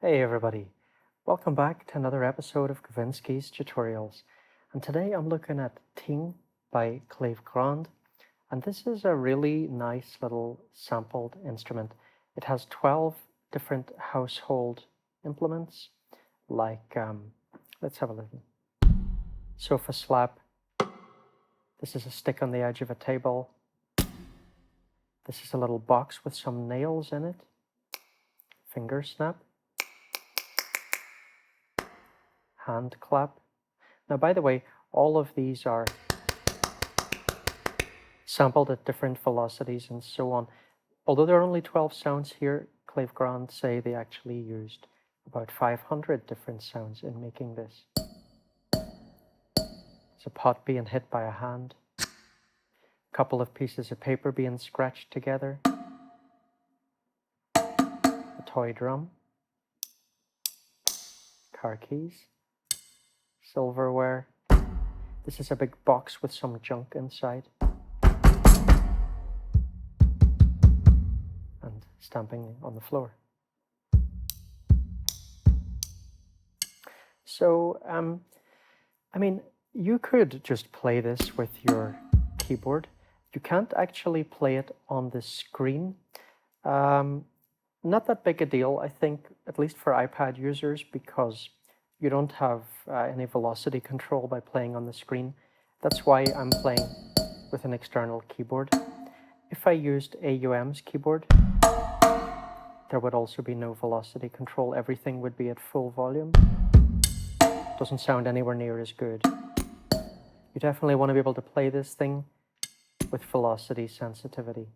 Hey everybody, welcome back to another episode of Kavinsky's Tutorials. And today I'm looking at Ting by Klevgrand, and this is a really nice little sampled instrument. It has 12 different household implements, like, let's have a listen. Sofa slap. This is a stick on the edge of a table. This is a little box with some nails in it. Finger snap. Hand clap. Now, by the way, all of these are sampled at different velocities and so on. Although there are only 12 sounds here, Klevgrand say they actually used about 500 different sounds in making this. It's a pot being hit by a hand, a couple of pieces of paper being scratched together, a toy drum, car keys, silverware. This is a big box with some junk inside. And stamping on the floor. So, I mean, you could just play this with your keyboard. You can't actually play it on the screen. Not that big a deal, I think, at least for iPad users, because you don't have any velocity control by playing on the screen. That's why I'm playing with an external keyboard. If I used AUM's keyboard, there would also be no velocity control. Everything would be at full volume. Doesn't sound anywhere near as good. You definitely want to be able to play this thing with velocity sensitivity.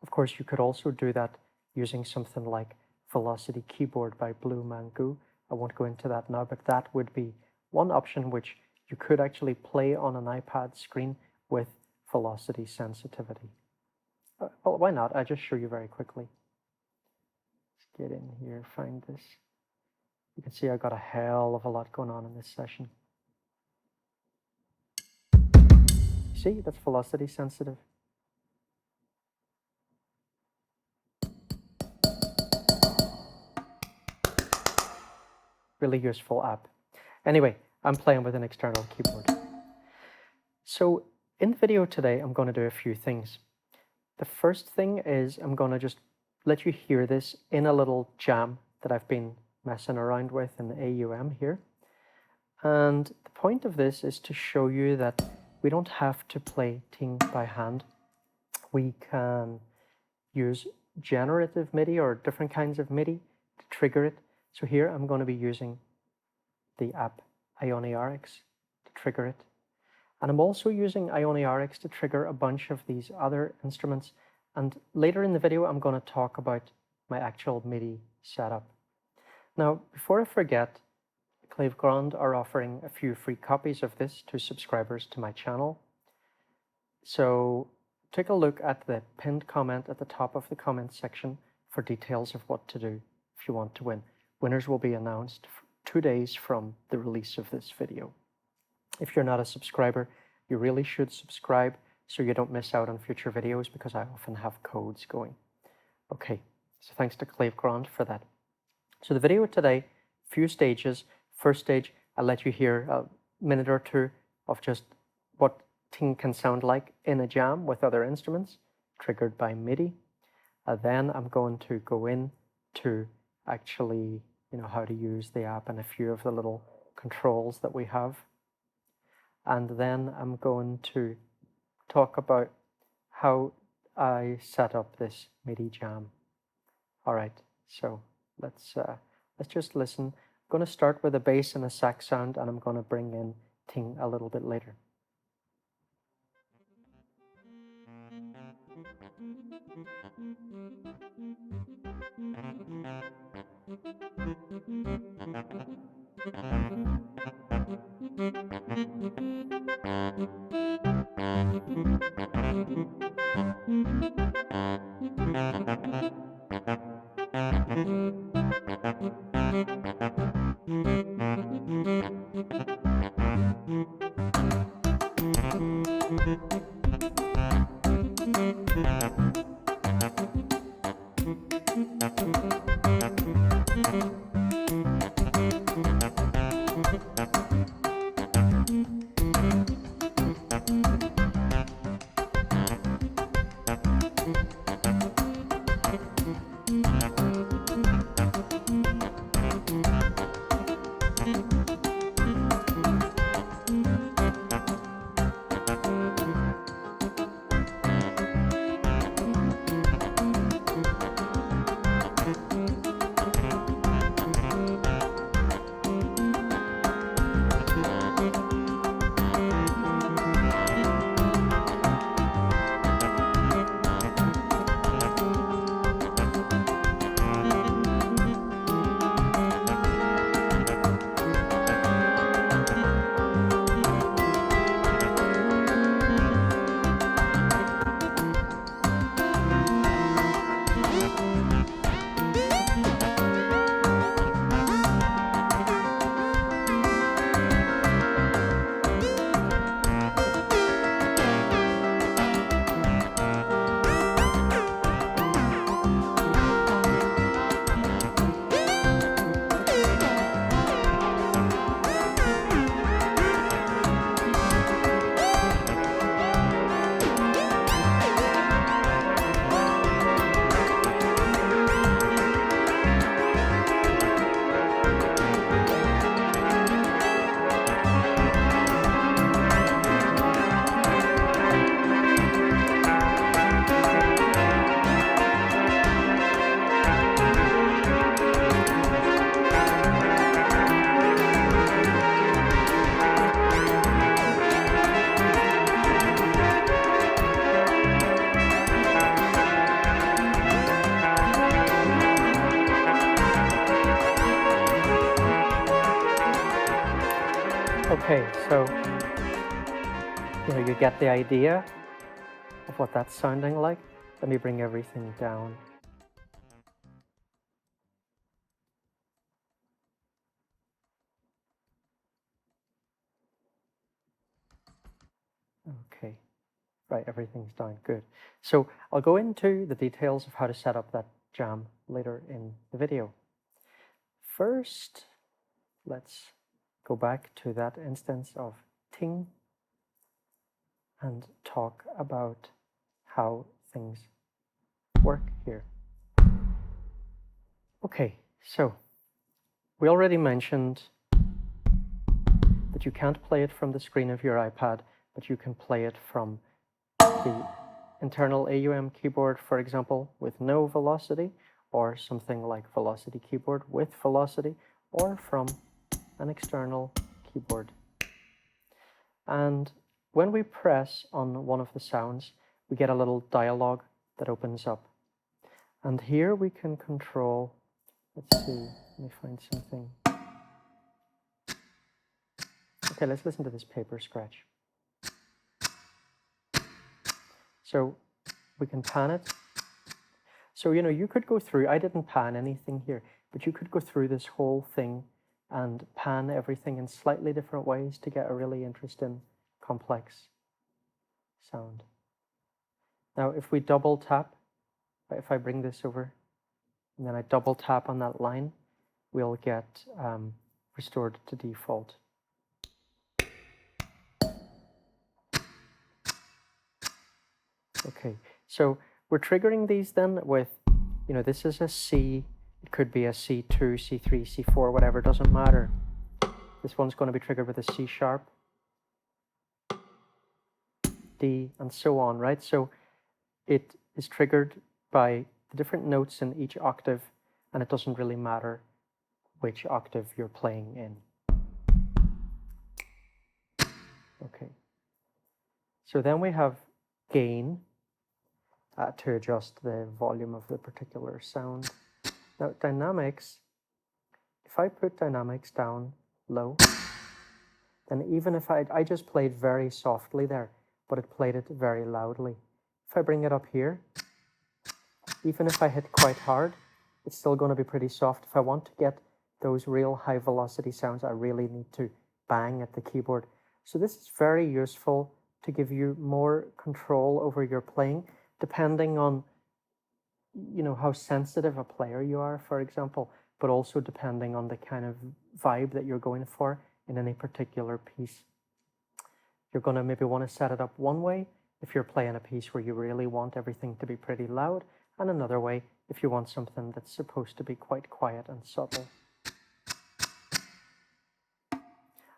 Of course, you could also do that using something like Velocity Keyboard by Blue Mango. I won't go into that now, but that would be one option which you could actually play on an iPad screen with velocity sensitivity. Well, why not? I'll just show you very quickly. Let's get in here, find this. You can see I got a hell of a lot going on in this session. See, that's velocity sensitive. Really useful app. Anyway, I'm playing with an external keyboard. So in the video today, I'm going to do a few things. The first thing is I'm going to just let you hear this in a little jam that I've been messing around with in the AUM here. And the point of this is to show you that we don't have to play Ting by hand. We can use generative MIDI or different kinds of MIDI to trigger it. So here I'm going to be using the app IoniRx to trigger it. And I'm also using IoniRx to trigger a bunch of these other instruments. And later in the video, I'm going to talk about my actual MIDI setup. Now, before I forget, Klevgrand are offering a few free copies of this to subscribers to my channel. So take a look at the pinned comment at the top of the comment section for details of what to do if you want to win. Winners will be announced 2 days from the release of this video. If you're not a subscriber, you really should subscribe so you don't miss out on future videos, because I often have codes going. Okay, so thanks to Klevgrand for that. So the video today, few stages. First stage, I'll let you hear a minute or two of just what Ting can sound like in a jam with other instruments, triggered by MIDI. Then I'm going to go into actually, how to use the app and a few of the little controls that we have. And then I'm going to talk about how I set up this MIDI jam. All right, so let's just listen. I'm going to start with a bass and a sax sound, and I'm going to bring in Ting a little bit later. Okay, so you get the idea of what that's sounding like. Let me bring everything down. Okay, right, everything's down, good. So I'll go into the details of how to set up that jam later in the video. First, let's go back to that instance of Ting and talk about how things work here. Okay, so we already mentioned that you can't play it from the screen of your iPad, but you can play it from the internal AUM keyboard, for example, with no velocity, or something like Velocity keyboard with velocity, or from an external keyboard. And when we press on one of the sounds, we get a little dialog that opens up. And here we can control, let's see, let me find something. Okay, let's listen to this paper scratch. So we can pan it. So, you could go through, I didn't pan anything here, but you could go through this whole thing and pan everything in slightly different ways to get a really interesting, complex sound. Now, if we double tap, if I bring this over, and then I double tap on that line, we'll get restored to default. Okay, so we're triggering these then with, this is a C, it could be a C2, C3, C4, whatever, doesn't matter. This one's going to be triggered with a C sharp, D, and so on, right? So it is triggered by the different notes in each octave, and it doesn't really matter which octave you're playing in. Okay. So then we have gain to adjust the volume of the particular sound. Now dynamics, if I put dynamics down low, then even if I just played very softly there, but it played it very loudly. If I bring it up here, even if I hit quite hard, it's still going to be pretty soft. If I want to get those real high velocity sounds, I really need to bang at the keyboard. So this is very useful to give you more control over your playing, depending on how sensitive a player you are, for example, but also depending on the kind of vibe that you're going for in any particular piece. You're going to maybe want to set it up one way if you're playing a piece where you really want everything to be pretty loud, and another way if you want something that's supposed to be quite quiet and subtle.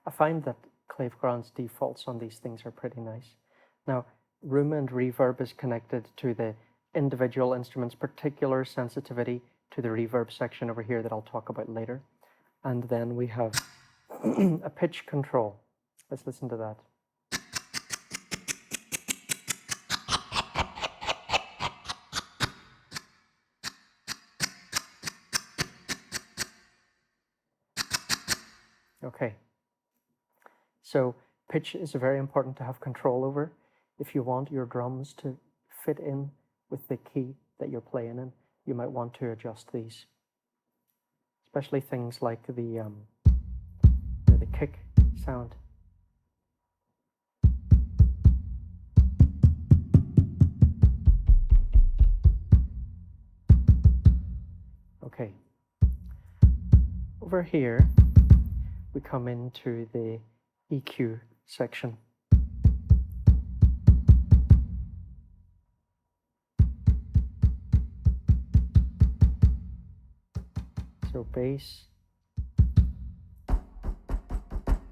I find that Klevgrand's defaults on these things are pretty nice. Now, room and reverb is connected to the individual instrument's particular sensitivity to the reverb section over here that I'll talk about later. And then we have a pitch control. Let's listen to that. Okay. So pitch is very important to have control over. If you want your drums to fit in with the key that you're playing in, you might want to adjust these. Especially things like the kick sound. Okay. Over here, we come into the EQ section. So bass,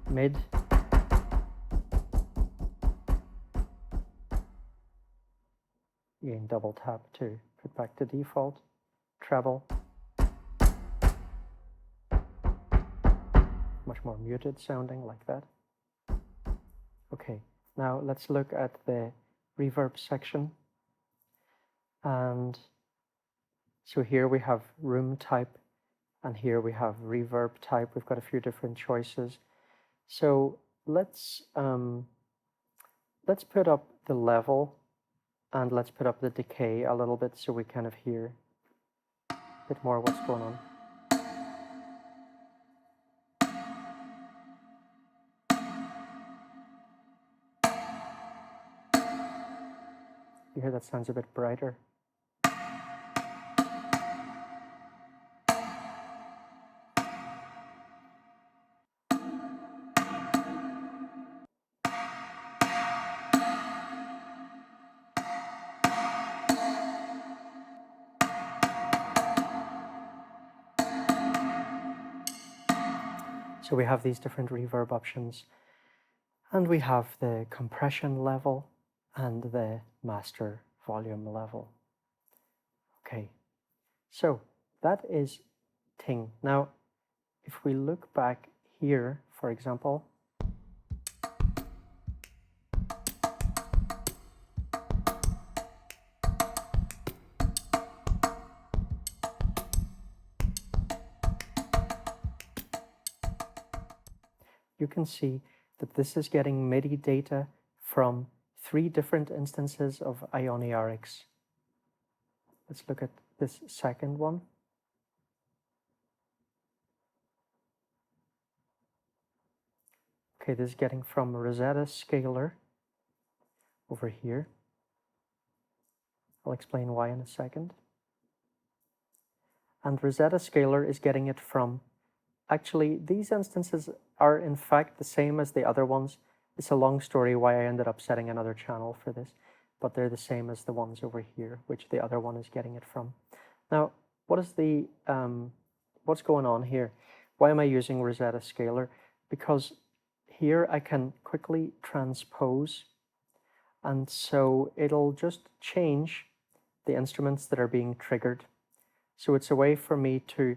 mid, you can double tap to put back to default, treble, much more muted sounding like that. Okay, now let's look at the reverb section. And so here we have room type, and here we have reverb type. We've got a few different choices. So let's put up the level and let's put up the decay a little bit so we kind of hear a bit more what's going on. You hear that sounds a bit brighter. So we have these different reverb options, and we have the compression level and the master volume level. Okay, so that is Ting. Now, if we look back here, for example, you can see that this is getting MIDI data from 3 different instances of Ioniarix. Let's look at this second one. Okay, this is getting from Rosetta Scalar over here. I'll explain why in a second. And Rosetta Scalar is getting it from, actually, these instances are in fact the same as the other ones. It's a long story why I ended up setting another channel for this, but they're the same as the ones over here, which the other one is getting it from. Now, what is the, what's going on here? Why am I using Rosetta Scalar? Because here I can quickly transpose, and so it'll just change the instruments that are being triggered. So it's a way for me to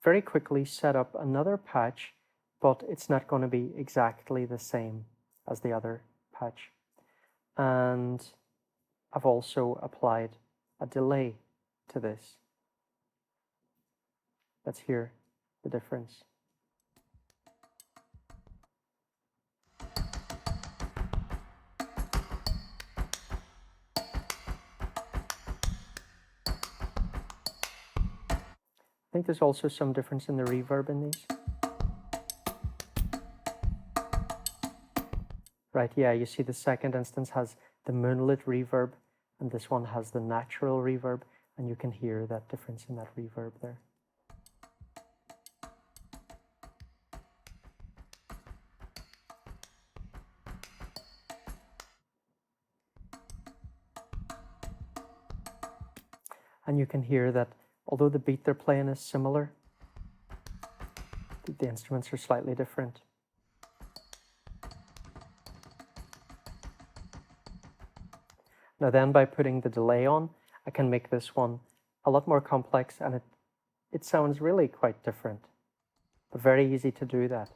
very quickly set up another patch, but it's not going to be exactly the same as the other patch. And I've also applied a delay to this. Let's hear the difference. I think there's also some difference in the reverb in these. Right, yeah, you see the second instance has the moonlit reverb, and this one has the natural reverb, and you can hear that difference in that reverb there. And you can hear that although the beat they're playing is similar, the instruments are slightly different. Now then, by putting the delay on, I can make this one a lot more complex, and it sounds really quite different, but very easy to do that.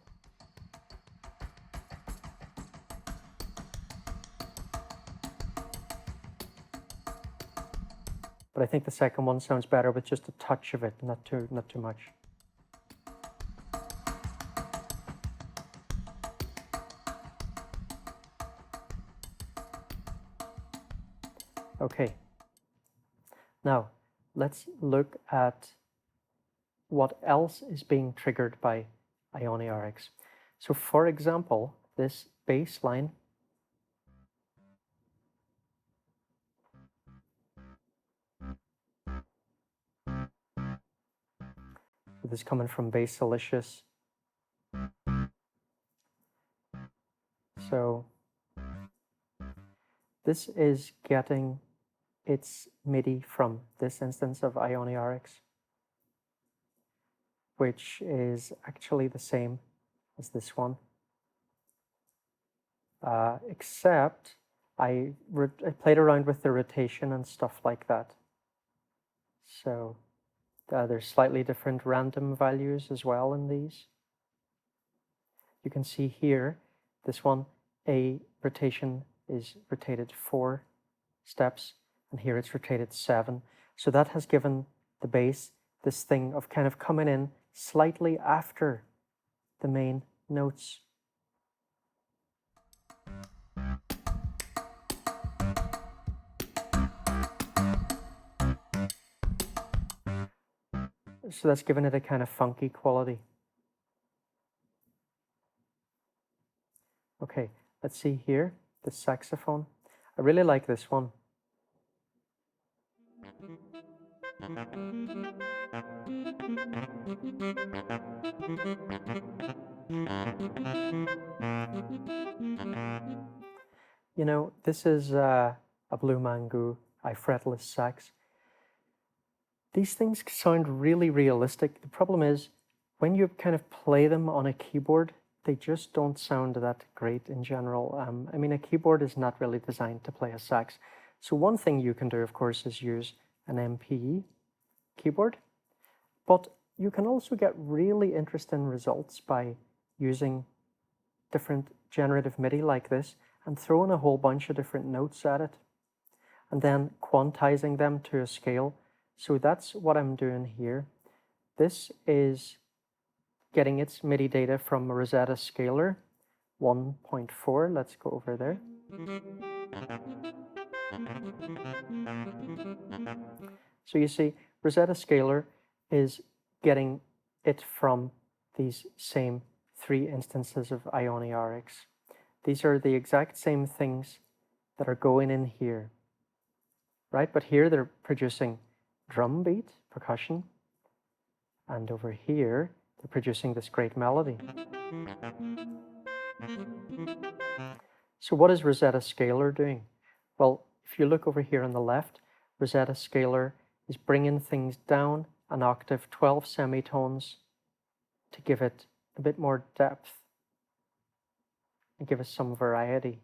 But I think the second one sounds better with just a touch of it, not too much. Okay, now let's look at what else is being triggered by Ioniarix. So for example, this bass line this is coming from Basilicious. So this is getting its MIDI from this instance of Ioniarix, which is actually the same as this one, except I played around with the rotation and stuff like that. So there's slightly different random values as well in these. You can see here, this one, a rotation is rotated 4 steps, and here it's rotated 7. So that has given the bass this thing of kind of coming in slightly after the main notes. So that's given it a kind of funky quality. Okay, let's see here, the saxophone. I really like this one. You know, this is a Blue Mango fretless sax. These things sound really realistic. The problem is, when you kind of play them on a keyboard, they just don't sound that great in general. I mean, a keyboard is not really designed to play a sax. So one thing you can do, of course, is use an MPE keyboard, but you can also get really interesting results by using different generative MIDI like this and throwing a whole bunch of different notes at it and then quantizing them to a scale. So that's what I'm doing here. This is getting its MIDI data from Rosetta Scaler 1.4. Let's go over there. So you see, Rosetta Scaler is getting it from these same 3 instances of IoniRX. These are the exact same things that are going in here, right? But here they're producing drum beat, percussion, and over here they're producing this great melody. So what is Rosetta Scaler doing? Well, if you look over here on the left, Rosetta Scaler is bringing things down an octave, 12 semitones, to give it a bit more depth and give us some variety.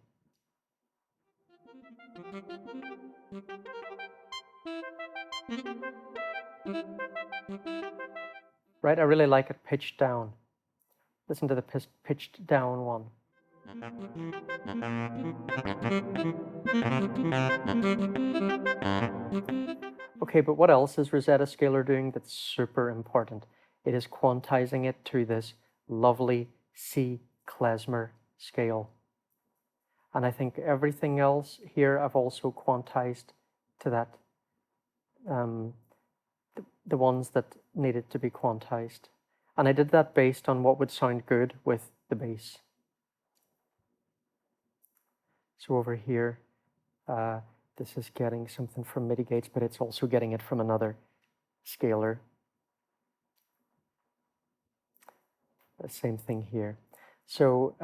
Right, I really like it pitched down. Listen to the pitched down one. Okay, but what else is Rosetta Scaler doing that's super important? It is quantizing it to this lovely C klezmer scale. And I think everything else here I've also quantized to that, the ones that needed to be quantized. And I did that based on what would sound good with the bass. So over here, this is getting something from MIDI gates, but it's also getting it from another scaler. The same thing here. So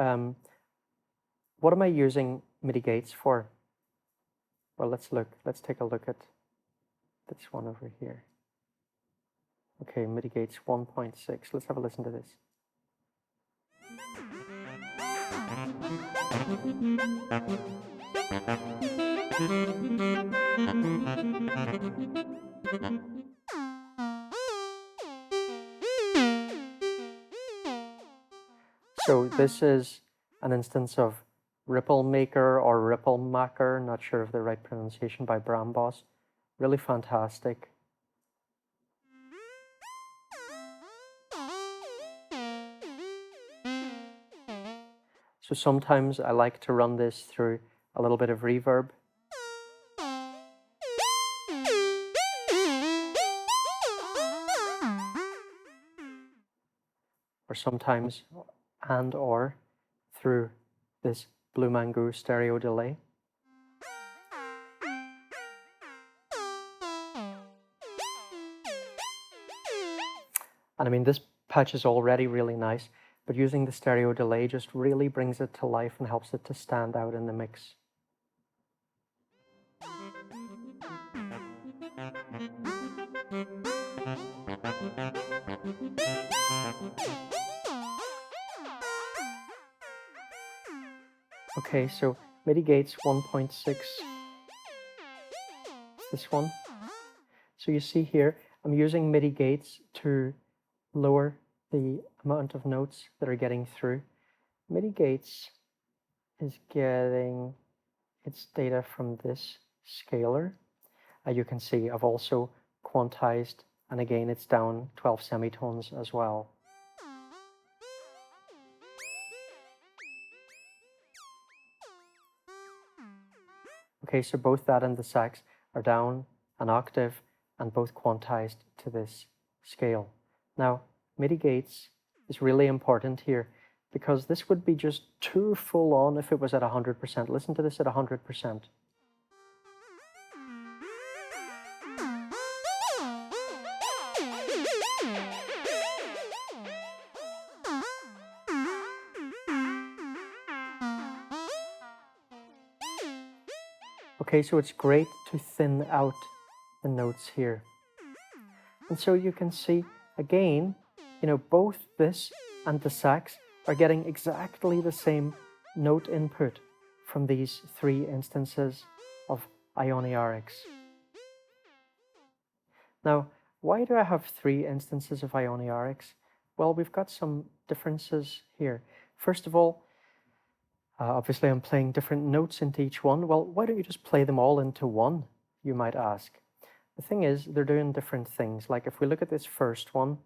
what am I using MIDI gates for? Well, let's take a look at this one over here. Okay, MIDI gates 1.6. Let's have a listen to this. So this is an instance of Ripple Maker or Ripple Maker, not sure of the right pronunciation, by Brambos. Really fantastic. So sometimes I like to run this through a little bit of reverb. Or sometimes or through this Blue Mango stereo delay. And I mean, this patch is already really nice, but using the stereo delay just really brings it to life and helps it to stand out in the mix. Okay, so MIDI gates 1.6, this one. So you see here, I'm using MIDI gates to lower the amount of notes that are getting through. MIDI gates is getting its data from this scaler. You can see I've also quantized, and again it's down 12 semitones as well. Okay, so both that and the sax are down an octave and both quantized to this scale. Now, mitigates is really important here because this would be just too full on if it was at 100%. Listen to this at 100%. Okay, so it's great to thin out the notes here. And so you can see, again, both this and the sax are getting exactly the same note input from these three instances of Ioniarix. Now, why do I have three instances of Ioniarix? Well, we've got some differences here. First of all, obviously I'm playing different notes into each one. Well, why don't you just play them all into one, you might ask. The thing is, they're doing different things. Like if we look at this first one,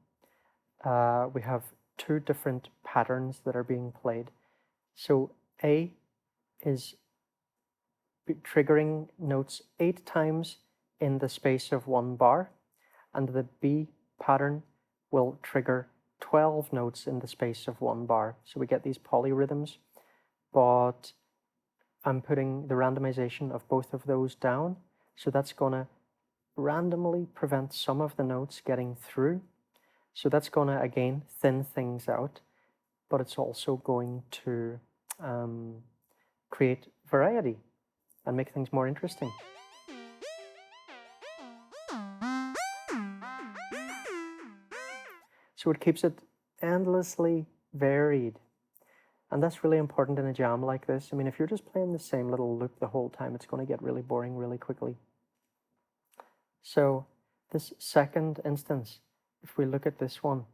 we have two different patterns that are being played. So A is triggering notes 8 times in the space of 1 bar, and the B pattern will trigger 12 notes in the space of 1 bar. So we get these polyrhythms, but I'm putting the randomization of both of those down. So that's going to randomly prevent some of the notes getting through. So that's going to, again, thin things out, but it's also going to create variety and make things more interesting. So it keeps it endlessly varied. And that's really important in a jam like this. I mean, if you're just playing the same little loop the whole time, it's going to get really boring really quickly. So this second instance, if we look at this one,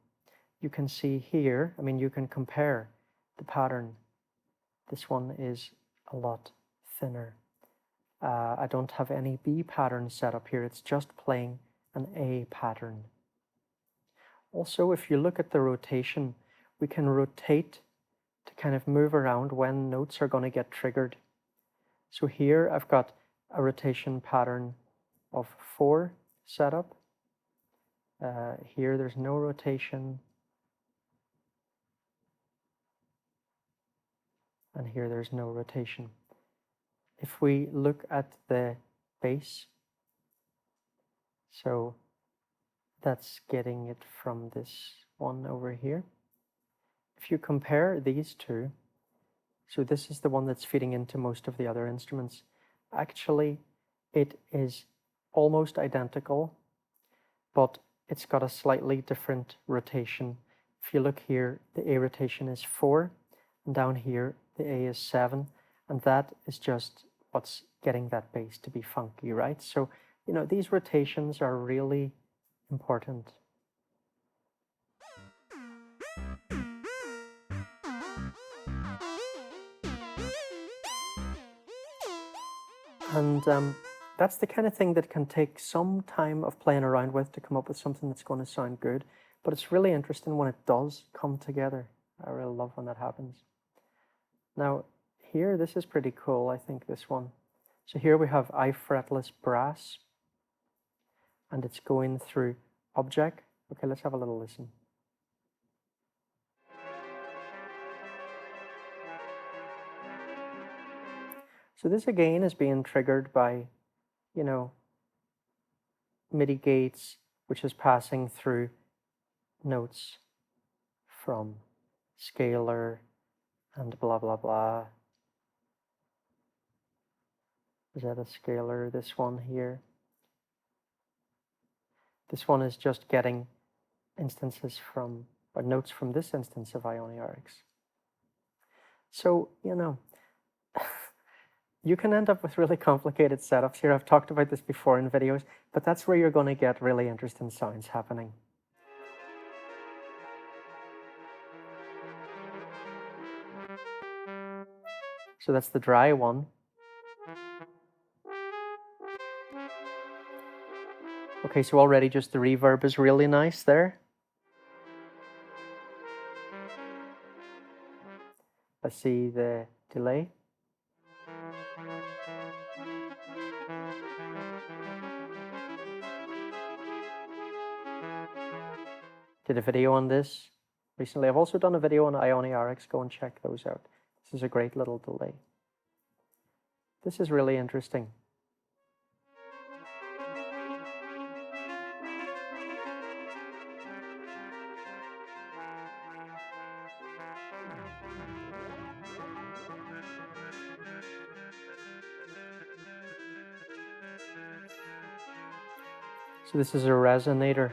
you can see here, I mean, you can compare the pattern. This one is a lot thinner. I don't have any B pattern set up here. It's just playing an A pattern. Also, if you look at the rotation, we can rotate to kind of move around when notes are going to get triggered. So here I've got a rotation pattern of 4 set up. Here there's no rotation. And here there's no rotation. If we look at the bass, so that's getting it from this one over here. If you compare these two, so this is the one that's feeding into most of the other instruments. Actually, it is almost identical, but it's got a slightly different rotation. If you look here, the A rotation is 4, and down here, the A is 7, and that is just what's getting that bass to be funky, right? So, these rotations are really important. And that's the kind of thing that can take some time of playing around with to come up with something that's going to sound good. But it's really interesting when it does come together. I really love when that happens. Now, here, this is pretty cool, I think, this one. So here we have I fretless brass, and it's going through object. Okay, let's have a little listen. So this again is being triggered by, MIDI gates, which is passing through notes from scalar and blah, blah, blah. Is that a scalar? This one here. This one is just getting instances from, or notes from this instance of Ioniarix. So, you can end up with really complicated setups here. I've talked about this before in videos, but that's where you're going to get really interesting sounds happening. So that's the dry one. Okay, so already just the reverb is really nice there. Let's see the delay. did a video on this recently. I've also done a video on IoniRX. Go and check those out. This is a great little delay. This is really interesting. So this is a resonator.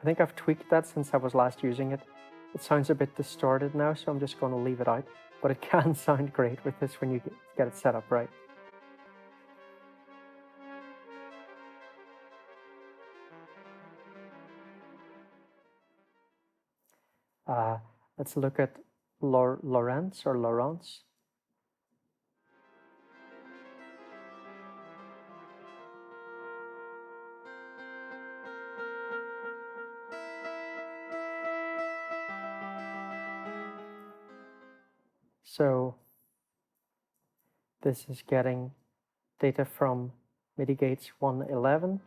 I think I've tweaked that since I was last using it. It sounds a bit distorted now, so I'm just going to leave it out. But it can sound great with this when you get it set up right. Let's look at Laurence. So this is getting data from MIDI gates 111.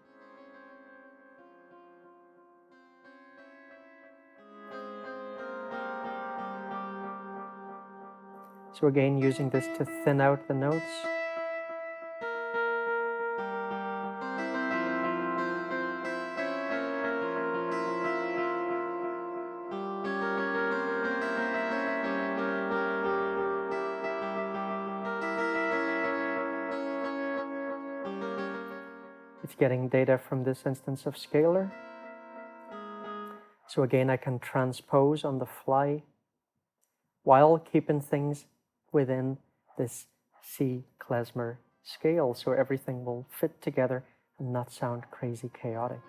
So again, using this to thin out the notes. It's getting data from this instance of scalar. So again, I can transpose on the fly while keeping things within this C klezmer scale, so everything will fit together and not sound crazy chaotic.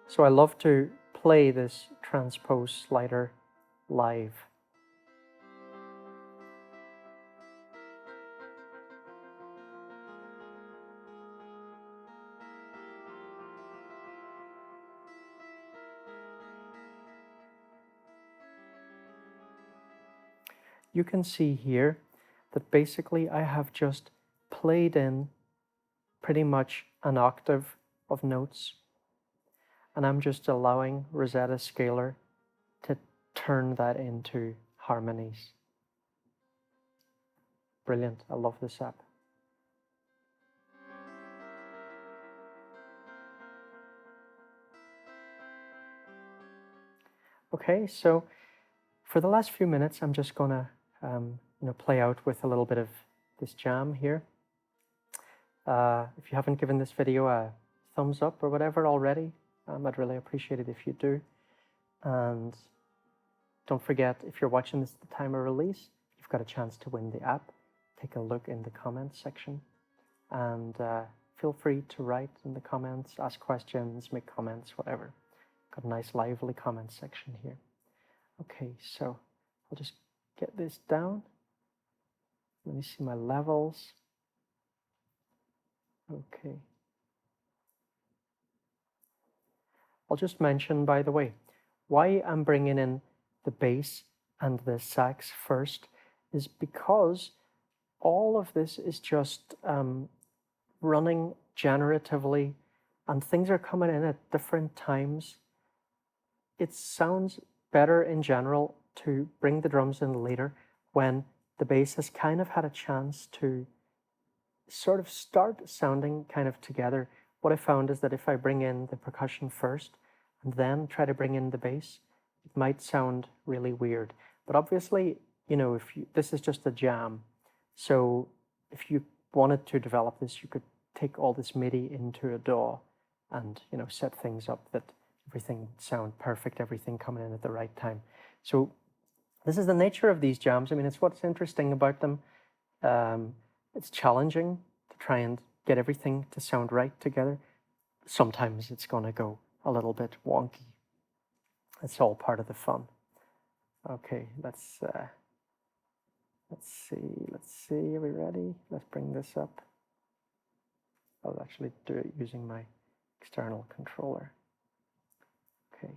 So I love to play this transpose slider live. You can see here that basically I have just played in pretty much an octave of notes, and I'm just allowing Rosetta Scalar to turn that into harmonies. Brilliant, I love this app. Okay, so for the last few minutes, I'm just gonna play out with a little bit of this jam here. If you haven't given this video a thumbs up or whatever already, I'd really appreciate it if you do. And don't forget, if you're watching this at the time of release, you've got a chance to win the app. Take a look in the comments section, and feel free to write in the comments, ask questions, make comments, whatever. Got a nice lively comment section here. Okay, so I'll just get this down. Let me see my levels. Okay. I'll just mention, by the way, why I'm bringing in the bass and the sax first is because all of this is just running generatively, and things are coming in at different times. It sounds better in general to bring the drums in later when the bass has kind of had a chance to sort of start sounding kind of together. What I found is that if I bring in the percussion first and then try to bring in the bass, it might sound really weird. But obviously, this is just a jam. So if you wanted to develop this, you could take all this MIDI into a DAW and, set things up that everything would sound perfect, everything coming in at the right time. So this is the nature of these jams. I mean, it's what's interesting about them. It's challenging to try and get everything to sound right together. Sometimes it's going to go a little bit wonky. It's all part of the fun. Okay, let's Let's see, are we ready? Let's bring this up. I'll actually do it using my external controller. Okay.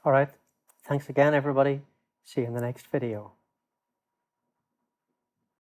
All right. Thanks again, everybody. See you in the next video.